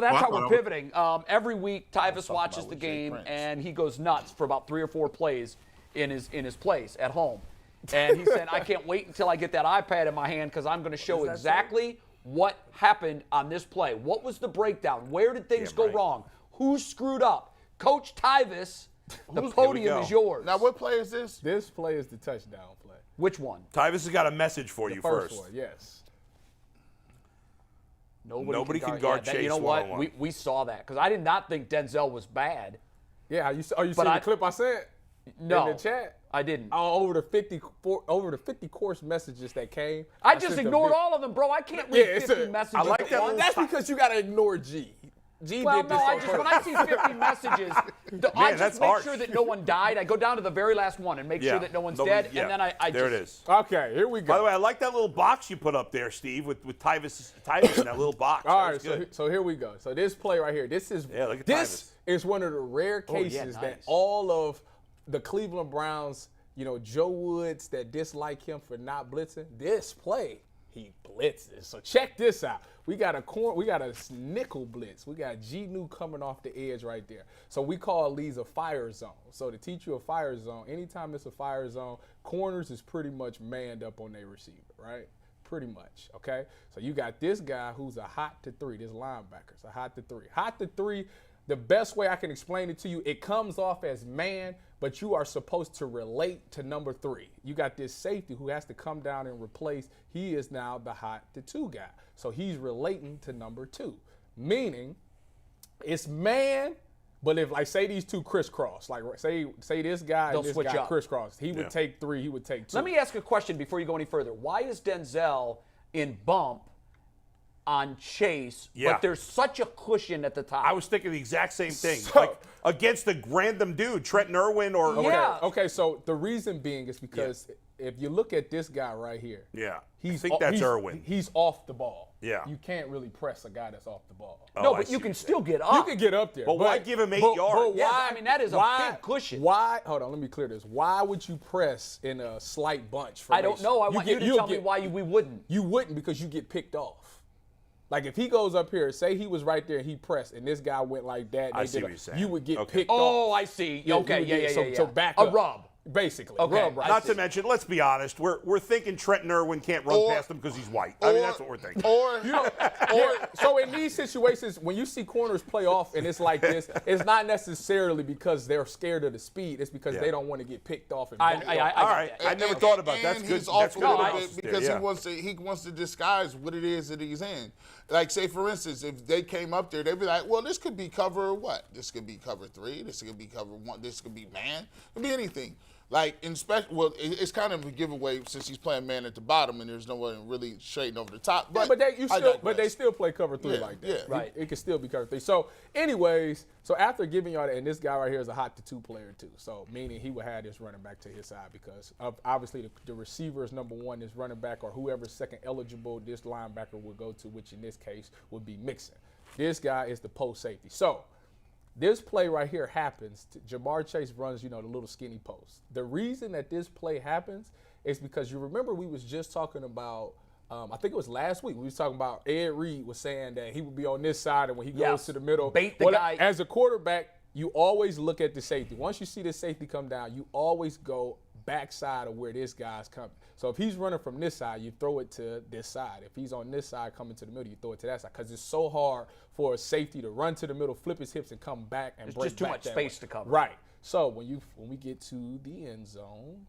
That's how we're pivoting. Every week, Tyvis watches the game, and he goes nuts for about 3 or 4 plays in his place at home. And he said, I can't wait until I get that iPad in my hand because I'm going to show exactly what happened on this play. What was the breakdown? Where did things go wrong? Who screwed up? Coach Tyvis, the podium is yours. Now, what play is this? This play is the touchdown play. Which one? Tyvis has got a message for you first. First one, yes. Nobody can guard Chase. You know what? We saw that because I did not think Denzel was bad. Yeah, you see the clip I sent in the chat? I didn't. Over the 50 course messages that came. I just ignored all of them, bro. I can't read 50 messages. I like that. That's because you got to ignore G. When I see 50 messages, I just make sure that no one died. I go down to the very last one and make sure that no one's dead, and then I there it is. Okay, here we go. By the way, I like that little box you put up there, Steve, with Tyvis in that little box. All right, so here we go. So this play right here, this is one of the rare cases that all of the Cleveland Browns, Joe Woods that dislike him for not blitzing, this play, he blitzes. So check this out. We got a nickel blitz. We got G New coming off the edge right there. So we call these a fire zone. So to teach you a fire zone, anytime it's a fire zone, corners is pretty much manned up on their receiver, right? Pretty much, okay? So you got this guy who's a hot to 3, this linebacker's a hot to 3. Hot to 3, the best way I can explain it to you, it comes off as man, but you are supposed to relate to number 3. You got this safety who has to come down and replace. He is now the hot to 2 guy. So he's relating to number 2, meaning it's man, but if say these two crisscross, like say this guy and this guy crisscross, he would take 3, he would take 2. Let me ask a question before you go any further. Why is Denzel in bump on Chase, but there's such a cushion at the top? I was thinking the exact same thing. Like against a random dude, Trenton Irwin or Okay, so the reason being is because if you look at this guy right here, I think that's Irwin. He's off the ball. Yeah. You can't really press a guy that's off the ball. No, but you can still get up. You can get up there. But why give him 8 yards? But why, that is a big cushion. Why? Hold on, let me clear this. Why would you press in a slight bunch formation? I don't know. I want you to tell me why we wouldn't. You wouldn't because you get picked off. Like if he goes up here, say he was right there and he pressed, and this guy went like that. I see what you're saying. You would get picked off. Oh, I see. Okay, So back up. A rub. Basically. Okay. Not to mention, let's be honest, we're thinking Trenton Irwin can't run past him because he's white. I mean, that's what we're thinking. So in these situations, when you see corners play off and it's like this, it's not necessarily because they're scared of the speed. It's because they don't want to get picked off. And all right. I never thought about that. That's good. He's off a little bit because he wants to disguise what it is that he's in. Like, say, for instance, if they came up there, they'd be like, well, this could be cover what? This could be cover 3. This could be cover 1. This could be man. It could be anything. Like, it's kind of a giveaway since he's playing man at the bottom and there's no one really shading over the top. But, they still play cover 3 like that. Yeah. Right. It can still be cover 3. So, anyways, after giving y'all that, and this guy right here is a hot to 2 player too. So, meaning he would have this running back to his side because obviously the receiver is number 1, this running back or whoever's second eligible, this linebacker would go to, which in this case would be Mixon. This guy is the post safety. So, this play right here happens. Jamar Chase runs, the little skinny post. The reason that this play happens is because you remember we was just talking about, I think it was last week, we was talking about Ed Reed was saying that he would be on this side and when he goes to the middle. Bait the guy. As a quarterback, you always look at the safety. Once you see the safety come down, you always go backside of where this guy's coming. So if he's running from this side, you throw it to this side. If he's on this side coming to the middle, you throw it to that side because it's so hard for a safety to run to the middle, flip his hips, and come back and break back. There's just too much space to cover. Right. So when we get to the end zone,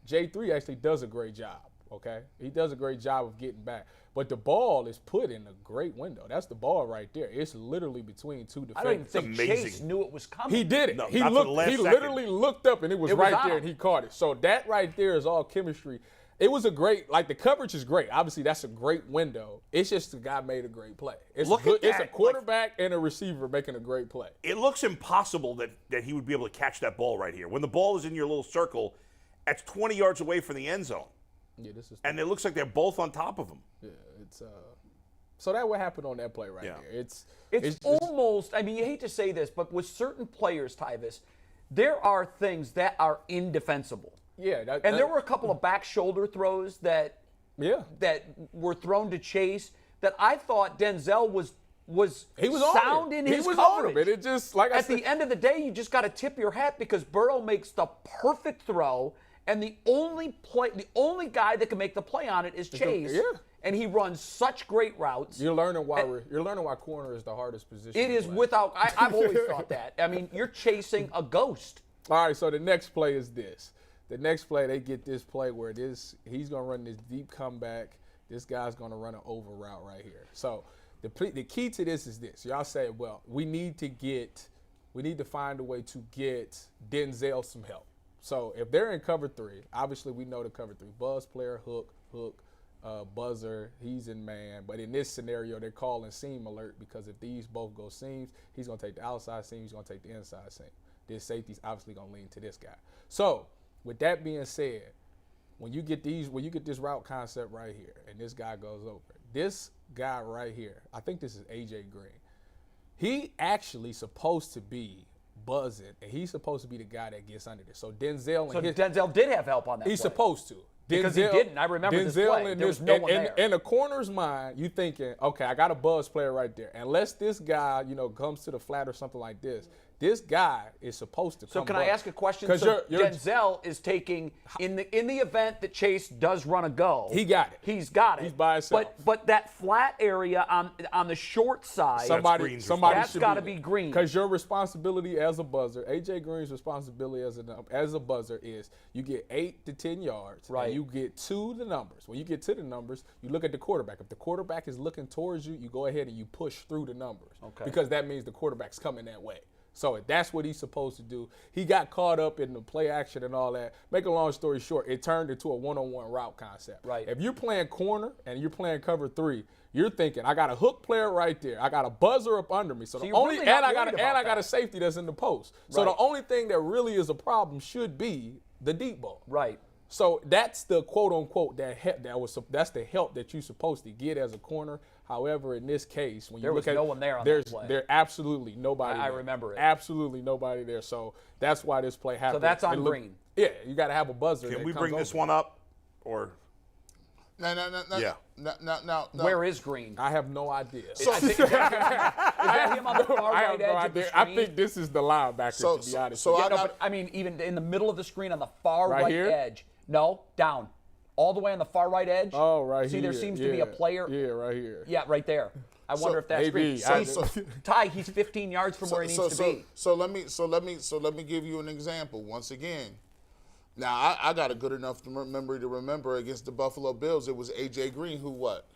J3 actually does a great job. Okay, he does a great job of getting back, but the ball is put in a great window. That's the ball right there. It's literally between 2 defenders. I don't even think Chase knew it was coming. He did it. No, he literally looked up and it was right there and he caught it. So that right there is all chemistry. It was a great, the coverage is great. Obviously, that's a great window. It's just the guy made a great play. It's a quarterback and a receiver making a great play. It looks impossible that he would be able to catch that ball right here. When the ball is in your little circle, that's 20 yards away from the end zone. Yeah, and it looks like they're both on top of him. Yeah, so that what happened on that play right there. It's almost, I mean, you hate to say this, but with certain players, Tyvis, there are things that are indefensible. Yeah. And there were a couple of back shoulder throws that were thrown to Chase, that I thought Denzel was sound in his coverage. On him. And it just, like I said, at the end of the day, you just got to tip your hat because Burrow makes the perfect throw, and the only guy that can make the play on it is Chase. Yeah. And he runs such great routes. You're learning why corner is the hardest position. It is without. I've always thought that. I mean, you're chasing a ghost. All right. So the next play is this. The next play, they get this play where he's gonna run this deep comeback. This guy's gonna run an over route right here. So the key to this is this. Y'all say, well, we need to find a way to get Denzel some help. So if they're in cover 3, obviously we know the cover 3. Buzz player, hook, buzzer, he's in man. But in this scenario, they're calling seam alert because if these both go seams, he's going to take the outside seam, he's going to take the inside seam. This safety's obviously going to lean to this guy. So with that being said, when you get this route concept right here and this guy goes over, this guy right here, I think this is A.J. Green. He actually supposed to be buzzing, and he's supposed to be the guy that gets under this. So Denzel Denzel did have help on that He's play. supposed to. Because he didn't. I remember this play. There was no one there. In the corner's mind, you thinking, okay, I got a buzz player right there. Unless this guy, comes to the flat or something like this, this guy is supposed to come. So can I ask a question? So Denzel is taking in the event that Chase does run a go. He got it. He's got it. He's by himself. But that flat area on the short side, somebody that's got to be green. Because your responsibility as a buzzer, A.J. Green's responsibility as a buzzer is you get 8 to 10 yards. Right. And you get to the numbers. When you get to the numbers, you look at the quarterback. If the quarterback is looking towards you, you go ahead and you push through the numbers. Okay. Because that means the quarterback's coming that way. So that's what he's supposed to do. He got caught up in the play action and all that. Make a long story short, it turned into a one-on-one route concept. Right. If you're playing corner and you're playing cover 3, you're thinking, I got a hook player right there. I got a buzzer up under me. So I got a safety that's in the post. So the only thing that really is a problem should be the deep ball. Right. So that's the quote unquote that's the help that you're supposed to get as a corner. However, in this case, when you look at no one there on that play. There's absolutely nobody. I remember it. Absolutely nobody there. So that's why this play happened. So that's on green. Yeah, you got to have a buzzer. Can we bring this one up, or? No. Yeah. No. Where is green? I have no idea. So, is that him on the far right edge of the screen? I think this is the linebacker, to be honest. But I mean, even in the middle of the screen on the far right edge. No, down. All the way on the far right edge. Oh, right here. See, there seems to be a player. Yeah, right here. Yeah, right there. I wonder if that's green. Ty, he's 15 yards from where he needs to be. So let me give you an example once again. Now I got a good enough memory to remember against the Buffalo Bills. It was A.J. Green who what?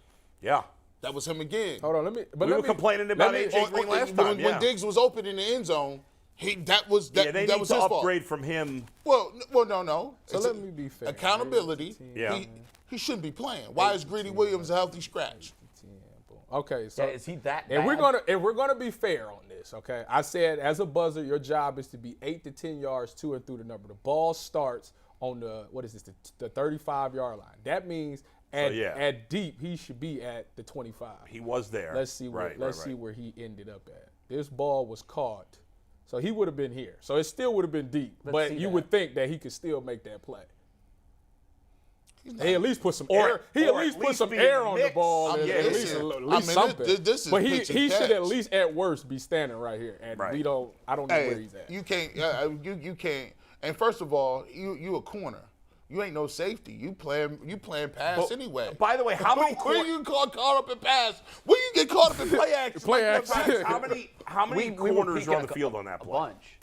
Yeah. That was him again. Hold on, we were complaining about A.J. Green last time. When Diggs was open in the end zone. That was they need was to his upgrade fault. from him. Well, no. So let me be fair. Accountability. Yeah. He shouldn't be playing. Why is Greedy Williams a healthy scratch? Okay, so is he that bad? If we're gonna be fair on this, okay? I said as a buzzer, your job is to be 8 to 10 yards to and through the number. The ball starts on the 35-yard line. That means at deep he should be at the 25. He was there. Let's see where he ended up at. This ball was caught. So he would have been here. So it still would have been deep. But you would think that he could still make that play. He at least put some air. He at least put some air on the ball. At least something. This is but he should at least at worst be standing right here. And I don't know where he's at. You can't. You can't. And first of all, you a corner. You ain't no safety. You playing pass anyway. By the way, how many? Where you caught up in pass? Where you get caught up in play action? Play action. How many corners are on the field on that play? A bunch.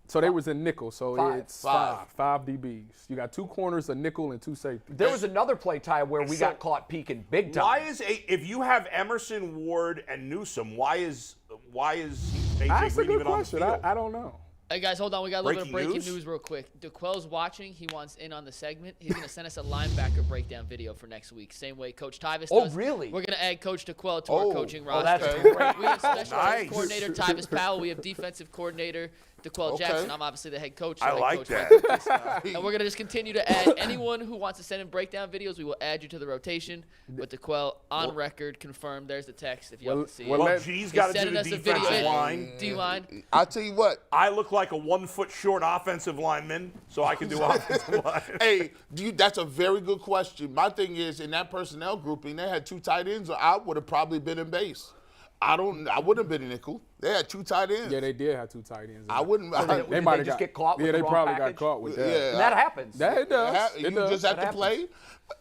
So they was in nickel. So it's five DBs. You got 2 corners, a nickel, and 2 safeties. There was another play, Ty, where we got caught peeking big time. If you have Emerson, Ward, and Newsome, why is A.J. That's a Green good even question. on the field? I don't know. Hey guys, hold on. We got a little bit of breaking news? news real quick. DeQuell's watching. He wants in on the segment. He's going to send us a linebacker breakdown video for next week. Same way Coach Tyvis does. Oh, really? We're going to add Coach DeQuell to our coaching roster. That's great. We have special Nice. coordinator Tyvis Powell. We have defensive coordinator DeQuell Okay. Jackson. I'm obviously the head coach. I like coach that. And we're going to just continue to add anyone who wants to send in breakdown videos. We will add you to the rotation. With DeQuell on record, confirmed. There's the text if y'all can see it. Well, G's got to do the defensive line. D-line. I'll tell you what. I look like a 1 foot short offensive lineman, so I can do offensive line. Hey, that's a very good question. My thing is, in that personnel grouping, they had 2 tight ends, or I would have probably been in base. I wouldn't have been in nickel. They had 2 tight ends. Yeah, they did have 2 tight ends. I wouldn't. They might have just get caught with yeah, the they wrong probably package. got caught with that. Yeah. And that happens. It does. You It does. just have That to play.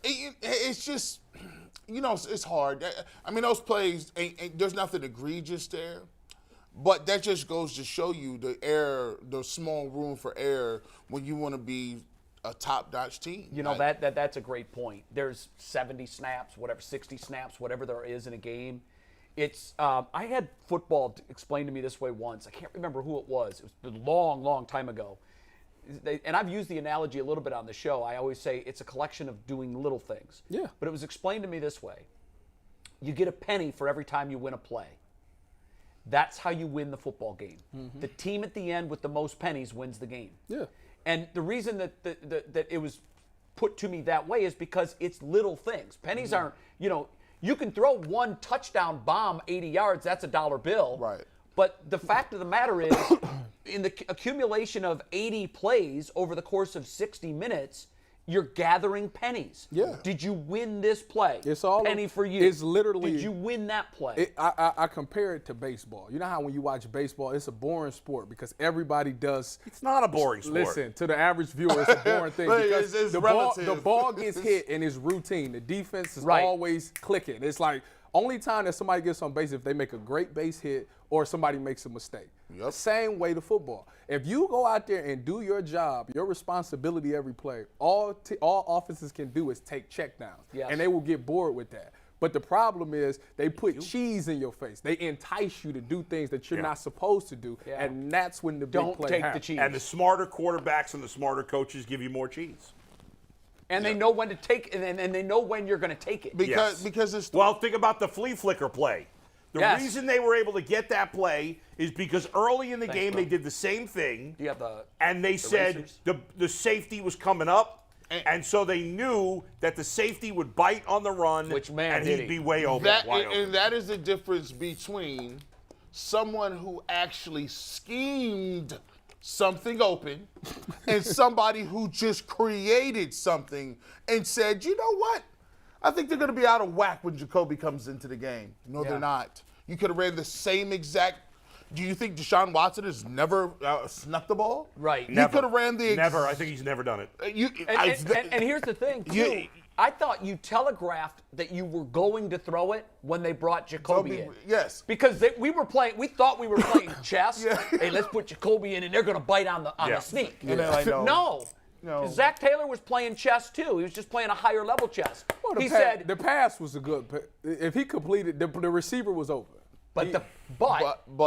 It's just, it's hard. I mean, those plays, there's nothing egregious there. But that just goes to show you the small room for error when you want to be a top-notch team. That's a great point. There's 70 snaps, 60 snaps, whatever there is in a game. It's I had football explained to me this way once. I can't remember who it was. It was a long, long time ago. And I've used the analogy a little bit on the show. I always say it's a collection of doing little things. Yeah. But it was explained to me this way. You get a penny for every time you win a play. That's how you win the football game. Mm-hmm. The team at the end with the most pennies wins the game. Yeah. And the reason that it was put to me that way is because it's little things. Pennies aren't, you can throw 1 touchdown bomb 80 yards, that's a dollar bill. Right. But the fact of the matter is, in the accumulation of 80 plays over the course of 60 minutes, you're gathering pennies. Yeah. Did you win this play? It's all penny for you. It's literally. Did you win that play? I compare it to baseball. You know how when you watch baseball, it's a boring sport because everybody does. It's not a boring sport. Listen, to the average viewer, it's a boring thing because it's the ball gets hit and it's routine. The defense is always clicking. It's like only time that somebody gets on base if they make a great base hit or somebody makes a mistake. Yep. Same way to football. If you go out there and do your job, your responsibility every play, all offenses can do is take checkdowns, and they will get bored with that. But the problem is they put cheese in your face. They entice you to do things that you're not supposed to do, and that's when the big play happens. The cheese. And the smarter quarterbacks and the smarter coaches give you more cheese. And they know when to take it, and they know when you're going to take it. Because it's well, think about the flea flicker play. The reason they were able to get that play is because early in the game they did the same thing. You have and they said the safety was coming up, and so they knew that the safety would bite on the run, and he'd be way over. Wide open. And that is the difference between someone who actually schemed something open and somebody who just created something and said, you know what? I think they're going to be out of whack when Jacoby comes into the game. No, they're not. You could have ran the same exact. Do you think Deshaun Watson has never snuck the ball? Right. You could have ran the. Never. I think he's never done it. And here's the thing, too. I thought you telegraphed that you were going to throw it when they brought Jacoby in. Yes. Because we thought we were playing chess. Hey, let's put Jacoby in, and they're going to bite on the sneak. And they're like, no. Zach Taylor was playing chess too. He was just playing a higher level chess. Well, he said the pass was a good. If he completed, the receiver was open. But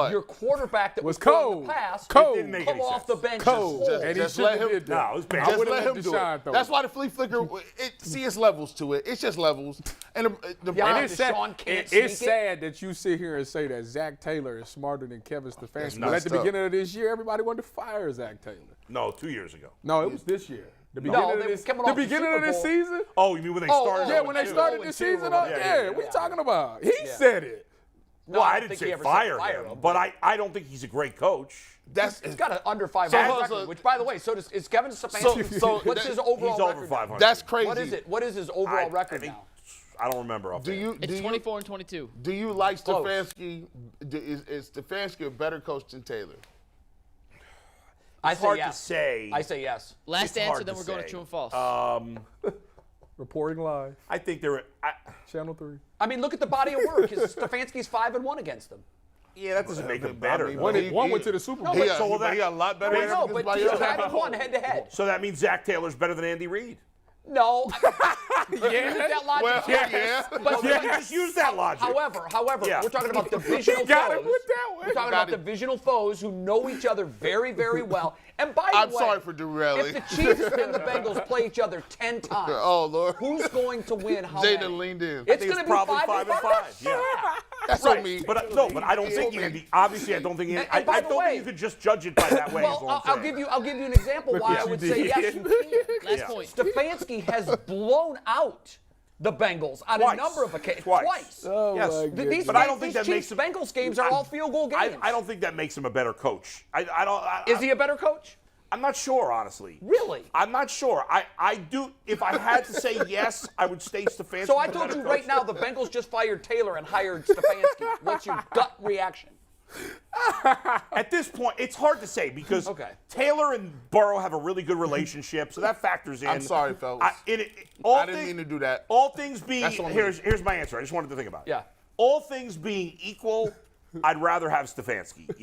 your quarterback that was cold. The pass Cold. come off the bench. Just let him. Just let him do it. That's why the flea flicker. It's levels to it. It's just levels. And it's sad that you sit here and say that Zach Taylor is smarter than Kevin Stefanski. But at the beginning of this year, everybody wanted to fire Zach Taylor. No, 2 years ago. No, it was this year. The beginning of this season? Oh, you mean when they started? Yeah, when they started this season? What are you talking about? He said it. No, I didn't say fire him, but I don't think he's a great coach. He's got an under 500 record, which, by the way, is Kevin Stefanski. What's his overall record? He's over 500. That's crazy. What is it? What is his overall record now? I don't remember. It's 24-22. Do you like Stefanski? Is Stefanski a better coach than Taylor? I say yes. To say. I say yes. Last answer, then we're going to true and false. Reporting live. I think they're Channel 3. I mean, look at the body of work. Stefanski's 5-1 against them. Yeah, that doesn't make them better. One went to the Super Bowl. He got a lot better. But he's 5-1 head-to-head. So that means Zach Taylor's better than Andy Reid. No. That logic. Well, yeah. But just use that logic. However, we're talking about divisional foes. We're talking about divisional foes who know each other very, very well. And by the way, I'm sorry for derailing. If the Chiefs and the Bengals play each other 10 times, oh Lord, who's going to win? How Jada many? leaned in. It's going to be probably 5 and 5. Yeah. That's on me. But I don't think Andy. Obviously, I don't think Andy. I don't think you could just judge it by that way. Well, I'll give you an example why I would say yes. You can. Last point. Stefanski has blown out the Bengals on a number of occasions. Twice. Oh, yes. But I don't think that makes him. Bengals games are all field goal games. I don't think that makes him a better coach. I don't. Is he a better coach? I'm not sure, honestly. Really? I'm not sure. I do. If I had to say yes, I would say Stefanski. So I told you right now the Bengals just fired Taylor and hired Stefanski. What's your gut reaction? At this point, it's hard to say because Taylor and Burrow have a really good relationship, so that factors in. I'm sorry, fellas. I didn't mean to do that. All things being, here's my answer. I just wanted to think about it. Yeah. All things being equal, I'd rather have Stefanski.